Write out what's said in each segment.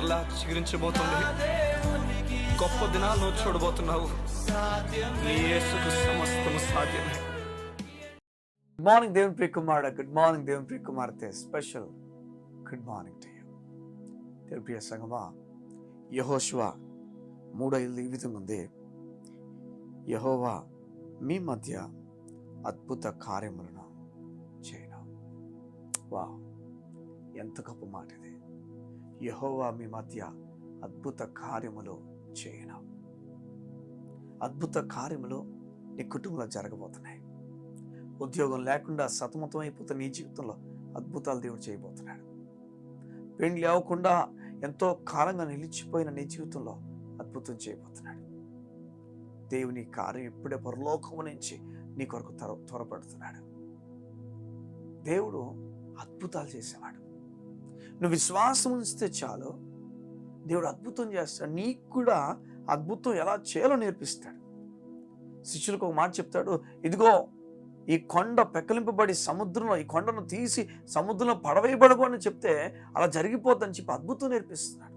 మరలా చిగురించబోతుంది. గొప్ప దినాలను చూడబోతున్నావు. నీ యేసుకు సమస్తము సాధ్యమే. గుడ్ మార్నింగ్ దేవుని ప్రియ కుమారుడా, గుడ్ మార్నింగ్ దేవుని ప్రియ కుమార్తె, special good morning to you. దేవుని ప్రియ సంగమా, యెహోషువ 3:5 ఈ విధంగా ఉంది. యెహోవా మీ మధ్య అద్భుత కార్యములను చేయను. వావ్, ఎంత గొప్ప మాట ఇది. యెహోవా మీ మధ్య అద్భుత కార్యములు చేయను. అద్భుత కార్యములు నీ కుటుంబంలో జరగబోతున్నాయి. ఉద్యోగం లేకుండా సతమతం అయిపోతున్న నీ జీవితంలో అద్భుతాలు దేవుడు చేయబోతున్నాడు. పెండ్లి అవ్వకుండా ఎంతో కాలంగా నిలిచిపోయిన నీ జీవితంలో అద్భుతం చేయబోతున్నాడు. దేవుని కార్యం ఇప్పుడే పరలోకము నుంచి నీ కొరకు త్వరపడుతున్నాడు. దేవుడు అద్భుతాలు చేసేవాడు. నువ్వు విశ్వాసం ఉంచితే చాలు, దేవుడు అద్భుతం చేస్తాడు. నీకు కూడా అద్భుతం ఎలా చేయాలో నేర్పిస్తాడు. శిష్యులకు ఒక మాట చెప్తాడు, ఇదిగో ఈ కొండ పెక్కలింపబడి సముద్రంలో, ఈ కొండను తీసి సముద్రంలో పడవేయబడకు అని చెప్తే అలా జరిగిపోద్దని చెప్పి అద్భుతం నేర్పిస్తున్నాడు.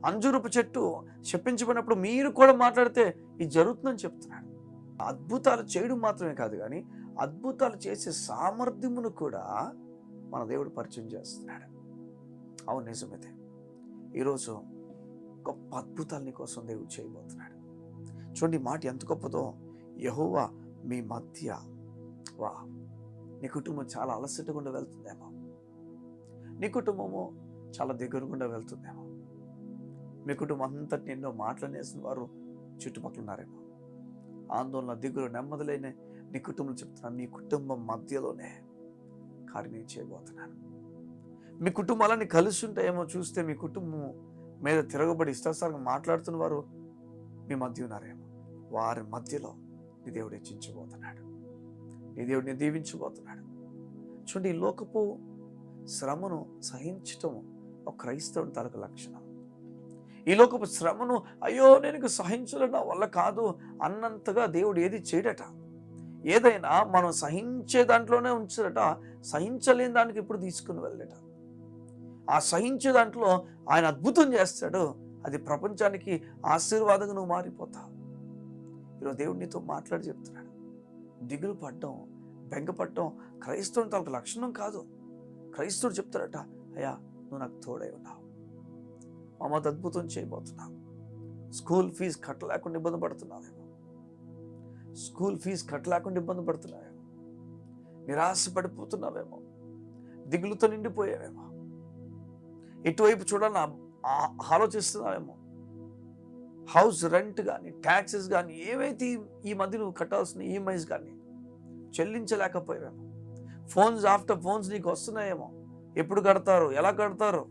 అంజూరపు చెట్టు చెప్పించబడినప్పుడు మీరు కూడా మాట్లాడితే ఇది జరుగుతుందని చెప్తున్నాడు. అద్భుతాలు చేయడం మాత్రమే కాదు, కానీ అద్భుతాలు చేసే సామర్థ్యమును కూడా మన దేవుడు పరిచయం చేస్తున్నాడు. అవును, నిజమైతే ఈరోజు గొప్ప అద్భుతాలు నీ కోసం దేవుడు చేయబోతున్నాడు. చూడండి, మాట ఎంత గొప్పదో. యెహోవా మీ మధ్య. వా, నీ కుటుంబం చాలా అలసట గుండా వెళ్తుందేమో, నీ కుటుంబము చాలా దగ్గర గుండా వెళ్తుందేమో, మీ కుటుంబం అంతటి ఎన్నో మాటలనేసిన వారు చుట్టుపక్కల ఉన్నారేమో. ఆందోళన, దిగులు, నెమ్మదిలేని నీ కుటుంబం చెప్తున్నాను, నీ కుటుంబం మధ్యలోనే కార్యం చేయబోతున్నాను. మీ కుటుంబాలన్నీ కలిసి ఉంటాయేమో చూస్తే మీ కుటుంబం మీద తిరగబడి ఇష్టాసారంగా మాట్లాడుతున్న వారు మీ మధ్య ఉన్నారేమో. వారి మధ్యలో నీ దేవుడు హెచ్చించబోతున్నాడు. నీ దేవుడిని దీవించబోతున్నాడు. చూడండి, ఈ లోకపు శ్రమను సహించటం ఒక క్రైస్తవుని తలకు లక్షణం. ఈ లోకపు శ్రమను అయ్యో నేను సహించలేను, నా వల్ల కాదు అన్నంతగా దేవుడు ఏది చేయడట. ఏదైనా మనం సహించే దాంట్లోనే ఉంచడట, సహించలేని దానికి ఇప్పుడు తీసుకుని వెళ్ళట. ఆ సహించే దాంట్లో ఆయన అద్భుతం చేస్తాడు. అది ప్రపంచానికి ఆశీర్వాదంగా నువ్వు మారిపోతావు. ఈరోజు దేవుడు నీతో మాట్లాడి చెప్తున్నాడు, దిగులు పడ్డం, బెంగపడ్డం క్రైస్తవుని తనకు లక్షణం కాదు. క్రైస్తవుడు చెప్తాడట, అయ్యా నువ్వు నాకు తోడై ఉన్నావు, మమ్మల్ని అద్భుతం చేయబోతున్నావు. స్కూల్ ఫీజు కట్టలేకుండా ఇబ్బంది పడుతున్నావేమో, స్కూల్ ఫీజు కట్టలేకుండా ఇబ్బంది పడుతున్నావేమో, నిరాశపడిపోతున్నావేమో, దిగులుతో నిండిపోయావేమో, ఎటువైపు చూడాలని ఆలోచిస్తున్నావేమో. హౌస్ రెంట్ కానీ, ట్యాక్సెస్ కానీ, ఏవైతే ఈ మధ్య నువ్వు కట్టాల్సిన ఈఎంఐస్ కానీ చెల్లించలేకపోయావేమో. ఫోన్స్ ఆఫ్టర్ ఫోన్స్ నీకు వస్తున్నాయేమో, ఎప్పుడు కడతారు, ఎలా కడతారు,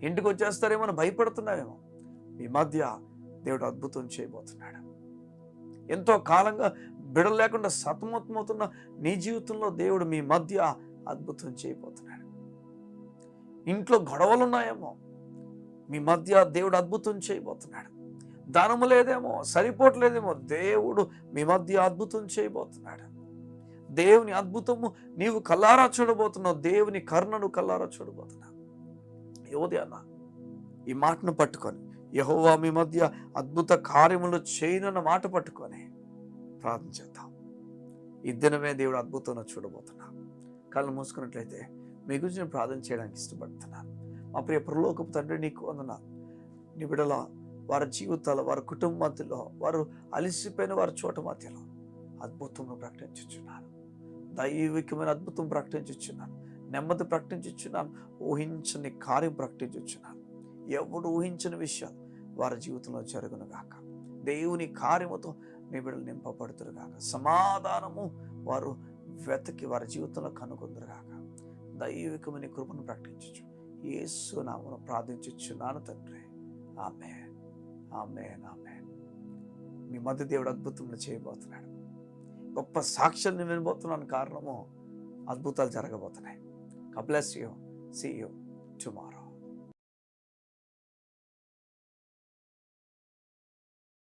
ఇంటికి వచ్చేస్తారేమో అని భయపడుతున్నావేమో. ఈ మధ్య దేవుడు అద్భుతం చేయబోతున్నాడు. ఎంతో కాలంగా బిడలు లేకుండా సతమతమవుతున్న నీ జీవితంలో దేవుడు మీ మధ్య అద్భుతం చేయబోతున్నాడు. ఇంట్లో గొడవలు ఉన్నాయేమో, మీ మధ్య దేవుడు అద్భుతం చేయబోతున్నాడు. ధనము లేదేమో, సరిపోవట్లేదేమో, దేవుడు మీ మధ్య అద్భుతం చేయబోతున్నాడు. దేవుని అద్భుతము నీవు కల్లారా చూడబోతున్నావు. దేవుని కరుణను కల్లారా చూడబోతున్నావు. యోధన ఈ మాటను పట్టుకొని, యెహోవా మీ మధ్య అద్భుత కార్యములు చేయనున్న మాట పట్టుకొని ప్రార్థన చేద్దాం. ఈ దినమే దేవుడు అద్భుతంగా చూడబోతున్నా. కళ్ళు మూసుకున్నట్లయితే మీ గురించి నేను ప్రార్థన చేయడానికి ఇష్టపడుతున్నాను. మా ప్రియ పరలోకపు తండ్రి, నీకు వందనాలు. నీ బిడ్డల వారి జీవితాలు, వారి కుటుంబ మధ్యలో, వారు అలిసిపోయిన వారి చోట మధ్యలో అద్భుతంగా ప్రకటించుచున్నాను. దైవికమైన అద్భుతం ప్రకటించుచున్నాను. నెమ్మది ప్రకటించుచున్నాను. ఊహించని కార్యం ప్రకటించుచున్నాను. ఎవడు ఊహించని విషయాలు వారి జీవితంలో జరుగును గాక. దేవుని కార్యముతో నీ బిడ్డలు నింపబడుతురు గాక. సమాధానము వారు వెతకి వారి జీవితంలో కనుగొందురు గాక. దైవికమైన కృపను ప్రకటించు యేసు నామమున ప్రార్థించుచున్నాను తండ్రి. ఆమేన్, ఆమేన్, ఆమేన్. మీ మధ్య దేవుడు అద్భుతంగా చేయబోతున్నాడు. గొప్ప సాక్ష్యాన్ని వినబోతున్నాను. కారణము అద్భుతాలు జరగబోతున్నాయి. God bless you. See you tomorrow.